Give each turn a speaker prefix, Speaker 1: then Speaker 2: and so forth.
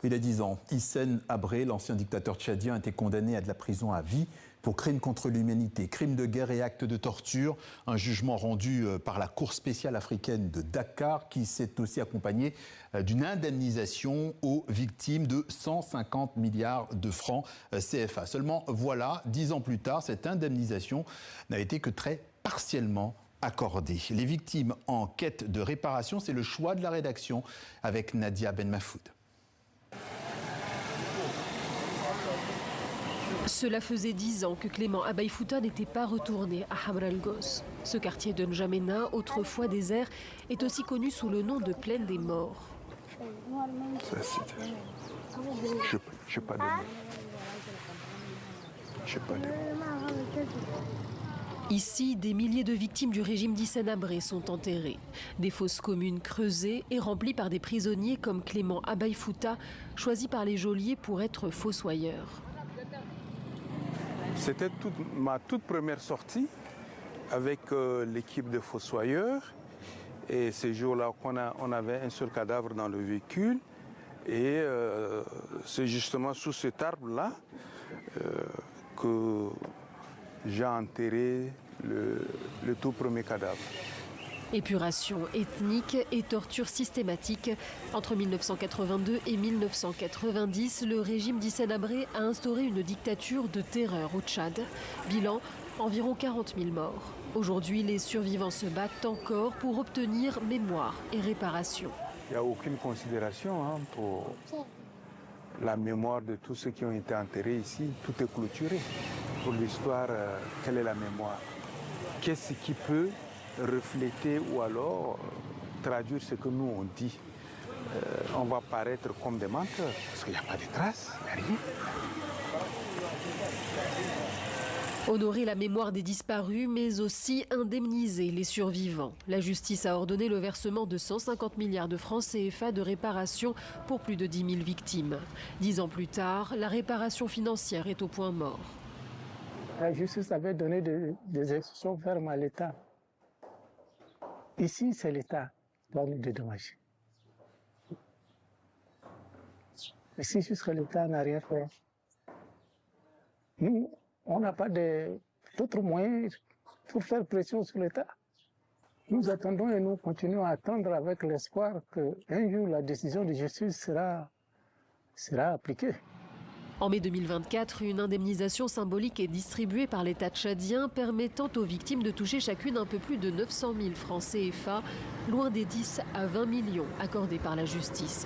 Speaker 1: Il a 10 ans. Hissène Habré, l'ancien dictateur tchadien, a été condamné à de la prison à vie pour crimes contre l'humanité, crimes de guerre et actes de torture. Un jugement rendu par la Cour spéciale africaine de Dakar qui s'est aussi accompagné d'une indemnisation aux victimes de 150 milliards de francs CFA. Seulement, voilà, 10 ans plus tard, cette indemnisation n'a été que très partiellement accordée. Les victimes en quête de réparation, c'est le choix de la rédaction avec Nadia Ben Mafoud.
Speaker 2: Cela faisait 10 ans que Clément Abaye Fouta n'était pas retourné à Hamra el-Goss. Ce quartier de N'Djamena, autrefois désert, est aussi connu sous le nom de Plaine des Morts.
Speaker 3: Je pas de mots.
Speaker 2: Ici, des milliers de victimes du régime d'Hissène Habré sont enterrées. Des fosses communes creusées et remplies par des prisonniers comme Clément Abaye Fouta, choisi par les geôliers pour être fossoyeur.
Speaker 3: C'était ma toute première sortie avec l'équipe de fossoyeurs. Et ces jours-là, on avait un seul cadavre dans le véhicule. Et c'est justement sous cet arbre-là que j'ai enterré le tout premier cadavre.
Speaker 2: Épuration ethnique et torture systématique. Entre 1982 et 1990, le régime d'Hissène Habré a instauré une dictature de terreur au Tchad. Bilan, environ 40 000 morts. Aujourd'hui, les survivants se battent encore pour obtenir mémoire et réparation.
Speaker 3: Il n'y a aucune considération pour la mémoire de tous ceux qui ont été enterrés ici. Tout est clôturé. Pour l'histoire, quelle est la mémoire? Qu'est-ce qui peut refléter ou alors traduire ce que nous on dit? On va paraître comme des menteurs parce qu'il n'y a pas de traces, il n'y a rien.
Speaker 2: Honorer la mémoire des disparus, mais aussi indemniser les survivants. La justice a ordonné le versement de 150 milliards de francs CFA de réparation pour plus de 10 000 victimes. 10 ans plus tard, la réparation financière est au point mort.
Speaker 4: La justice avait donné des instructions fermes à l'État. Ici, c'est l'État qui doit nous dédommager. Mais si jusque l'État n'a rien fait, nous, on n'a pas d'autres moyens pour faire pression sur l'État. Nous attendons et nous continuons à attendre avec l'espoir qu'un jour la décision de justice sera appliquée.
Speaker 2: En mai 2024, une indemnisation symbolique est distribuée par l'État tchadien permettant aux victimes de toucher chacune un peu plus de 900 000 francs CFA, loin des 10 à 20 millions accordés par la justice.